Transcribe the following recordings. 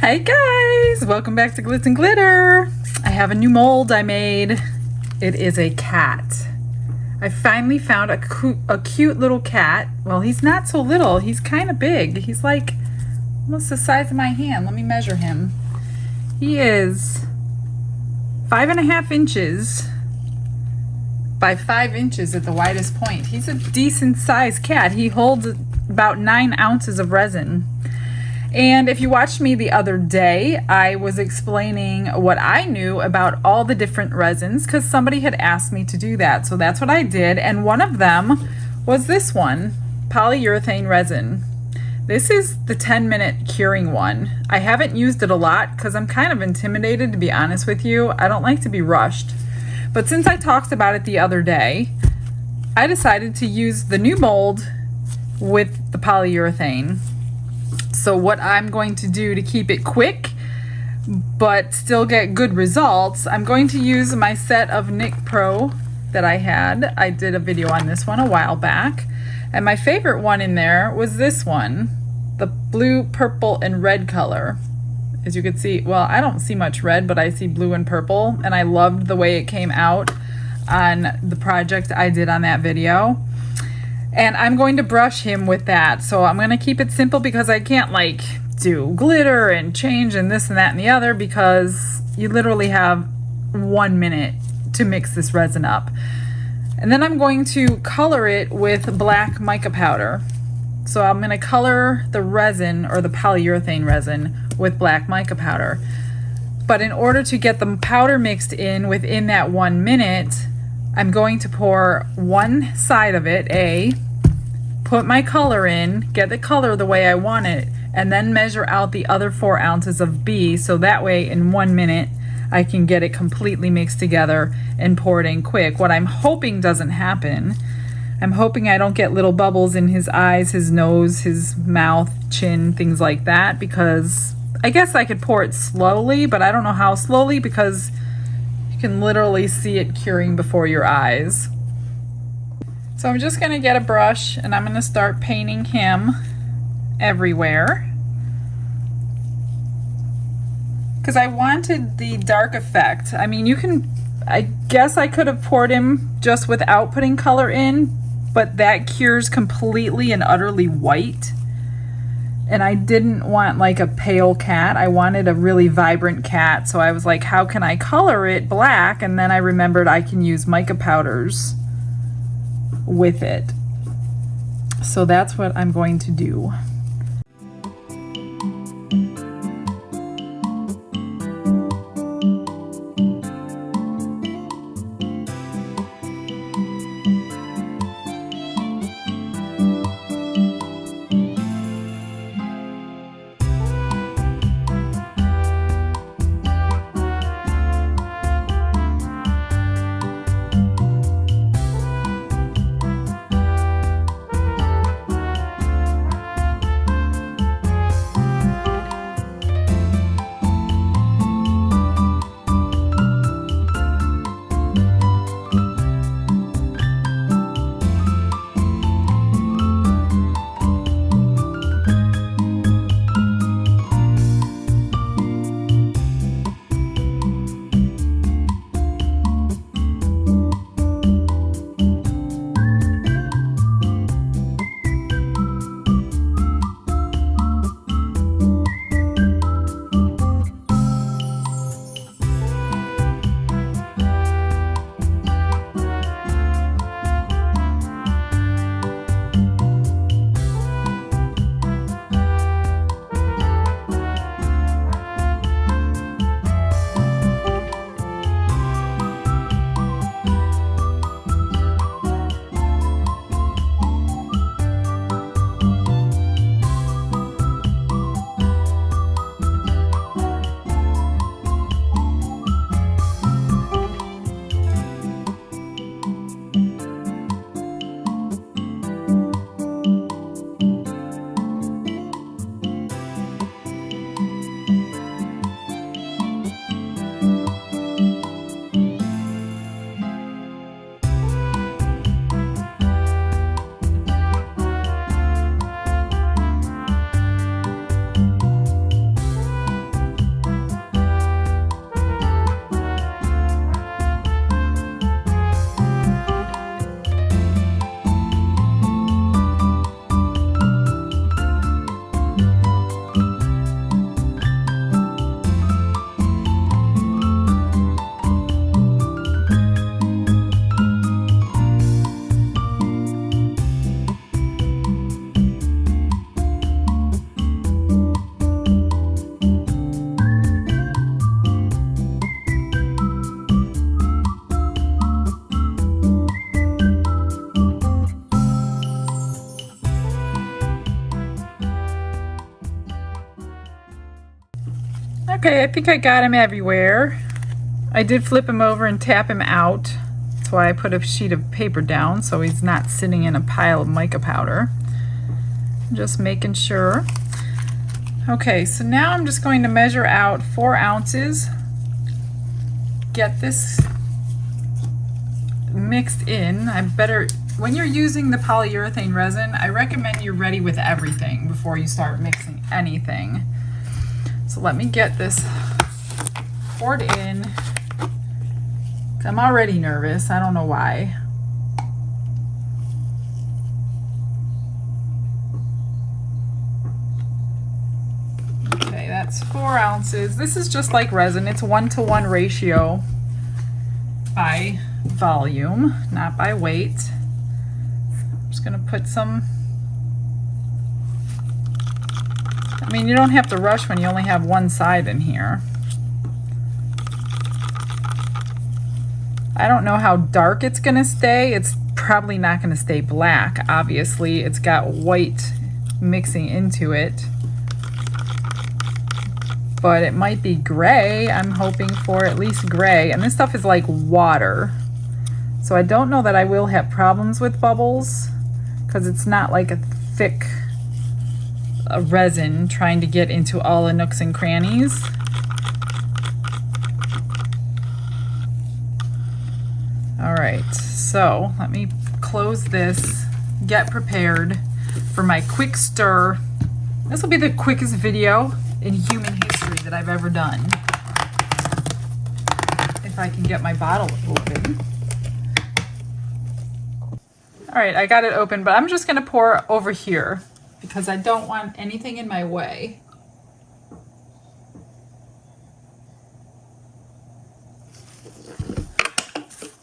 Hey guys, welcome back to Glitz and Glitter. I have a new mold I made. It is a cat. I finally found a cute little cat. Well, he's not so little, he's kind of big. He's like almost the size of my hand. Let me measure him. He is 5.5 inches by 5 inches at the widest point. He's a decent sized cat. He holds about 9 ounces of resin. And if you watched me the other day, I was explaining what I knew about all the different resins because somebody had asked me to do that. So that's what I did. And one of them was this one, polyurethane resin. This is the 10-minute curing one. I haven't used it a lot because I'm kind of intimidated, to be honest with you. I don't like to be rushed. But since I talked about it the other day, I decided to use the new mold with the polyurethane. So what I'm going to do to keep it quick but still get good results, I'm going to use my set of Nic Pro that I had. I did a video on this one a while back, and my favorite one in there was this one, the blue, purple, and red color. As you can see, well, I don't see much red, but I see blue and purple, and I loved the way it came out on the project I did on that video. And I'm going to brush him with that. So I'm going to keep it simple because I can't like do glitter and change and this and that and the other because you literally have 1 minute to mix this resin up. And then I'm going to color it with black mica powder. So I'm going to color the resin, or the polyurethane resin, with black mica powder. But in order to get the powder mixed in within that 1 minute, I'm going to pour one side of it, put my color in, get the color the way I want it, and then measure out the other 4 ounces of B, so that way in 1 minute I can get it completely mixed together and pour it in quick. What I'm hoping doesn't happen, I'm hoping I don't get little bubbles in his eyes, his nose, his mouth, chin, things like that, because I guess I could pour it slowly, but I don't know how slowly because you can literally see it curing before your eyes. So I'm just going to get a brush and I'm going to start painting him everywhere because I wanted the dark effect. I mean, I guess I could have poured him just without putting color in, but that cures completely and utterly white. And I didn't want like a pale cat. I wanted a really vibrant cat. So I was like, how can I color it black? And then I remembered I can use mica powders with it. So that's what I'm going to do. Okay, I think I got him everywhere. I did flip him over and tap him out. That's why I put a sheet of paper down so he's not sitting in a pile of mica powder. Just making sure. Okay, so now I'm just going to measure out 4 ounces. Get this mixed in. When you're using the polyurethane resin, I recommend you're ready with everything before you start mixing anything. So let me get this poured in. I'm already nervous. I don't know why. Okay, that's 4 ounces. This is just like resin. It's 1-to-1 ratio by volume, not by weight. I'm just gonna put some. I mean, you don't have to rush when you only have one side in here. I don't know how dark it's gonna stay. It's probably not gonna stay black. Obviously, it's got white mixing into it. But it might be gray. I'm hoping for at least gray. And this stuff is like water. So I don't know that I will have problems with bubbles because it's not like a thick resin trying to get into all the nooks and crannies. All right, so let me close this, get prepared for my quick stir. This will be the quickest video in human history that I've ever done. If I can get my bottle open. All right, I got it open, but I'm just gonna pour over here because I don't want anything in my way.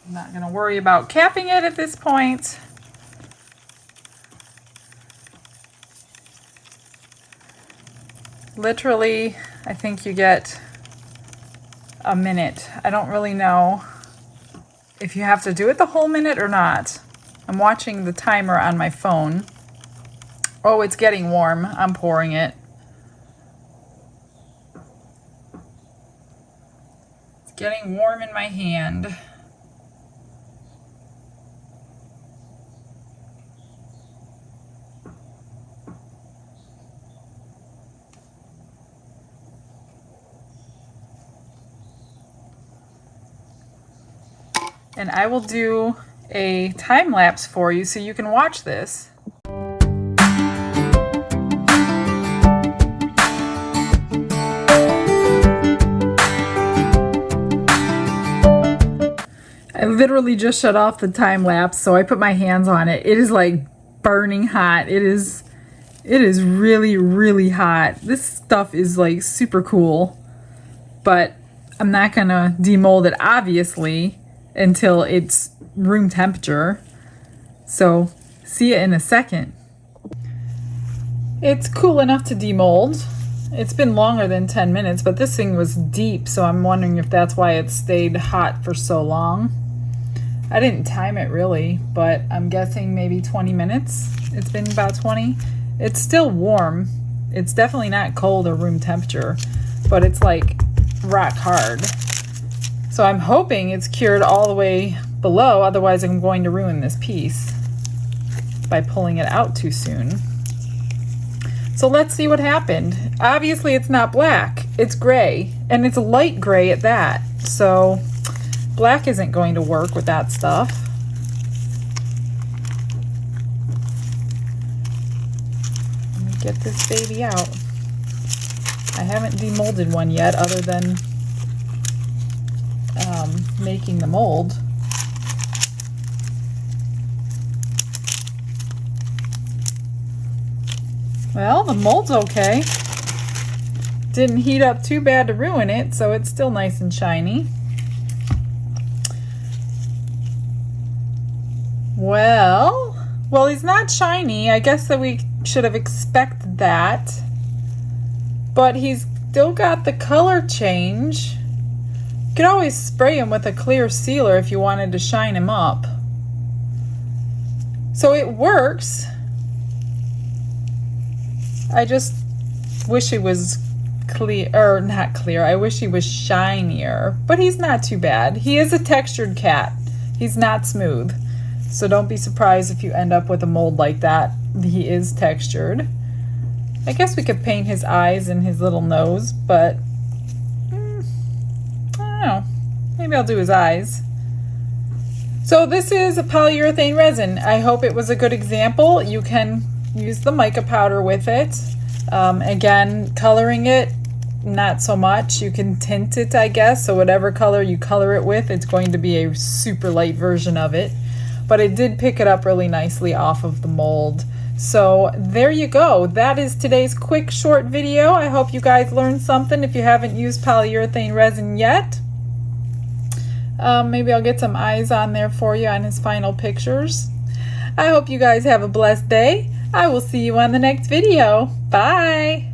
I'm not gonna worry about capping it at this point. Literally, I think you get a minute. I don't really know if you have to do it the whole minute or not. I'm watching the timer on my phone. Oh, it's getting warm. I'm pouring it. It's getting warm in my hand. And I will do a time lapse for you so you can watch this. I literally just shut off the time lapse, so I put my hands on it. It is like burning hot. It is really, really hot. This stuff is like super cool, but I'm not gonna demold it obviously until it's room temperature. So see you in a second. It's cool enough to demold. It's been longer than 10 minutes, but this thing was deep, so I'm wondering if that's why it stayed hot for so long. I didn't time it really, but I'm guessing maybe 20 minutes. It's been about 20. It's still warm. It's definitely not cold or room temperature, but it's like rock hard. So I'm hoping it's cured all the way below, otherwise I'm going to ruin this piece by pulling it out too soon. So let's see what happened. Obviously it's not black, it's gray, and it's a light gray at that. So black isn't going to work with that stuff. Let me get this baby out. I haven't demolded one yet other than making the mold. Well, the mold's okay. Didn't heat up too bad to ruin it, so it's still nice and shiny. Well, he's not shiny. I guess that we should have expected that. But he's still got the color change. You could always spray him with a clear sealer if you wanted to shine him up. So it works. I just wish it was clear, or not clear. I wish he was shinier, but he's not too bad. He is a textured cat. He's not smooth. So don't be surprised if you end up with a mold like that. He is textured. I guess we could paint his eyes and his little nose, but I don't know. Maybe I'll do his eyes. So this is a polyurethane resin. I hope it was a good example. You can use the mica powder with it. Again, coloring it, not so much. You can tint it, I guess. So whatever color you color it with, it's going to be a super light version of it. But it did pick it up really nicely off of the mold. So there you go. That is today's quick short video. I hope you guys learned something if you haven't used polyurethane resin yet. Maybe I'll get some eyes on there for you on his final pictures. I hope you guys have a blessed day. I will see you on the next video. Bye.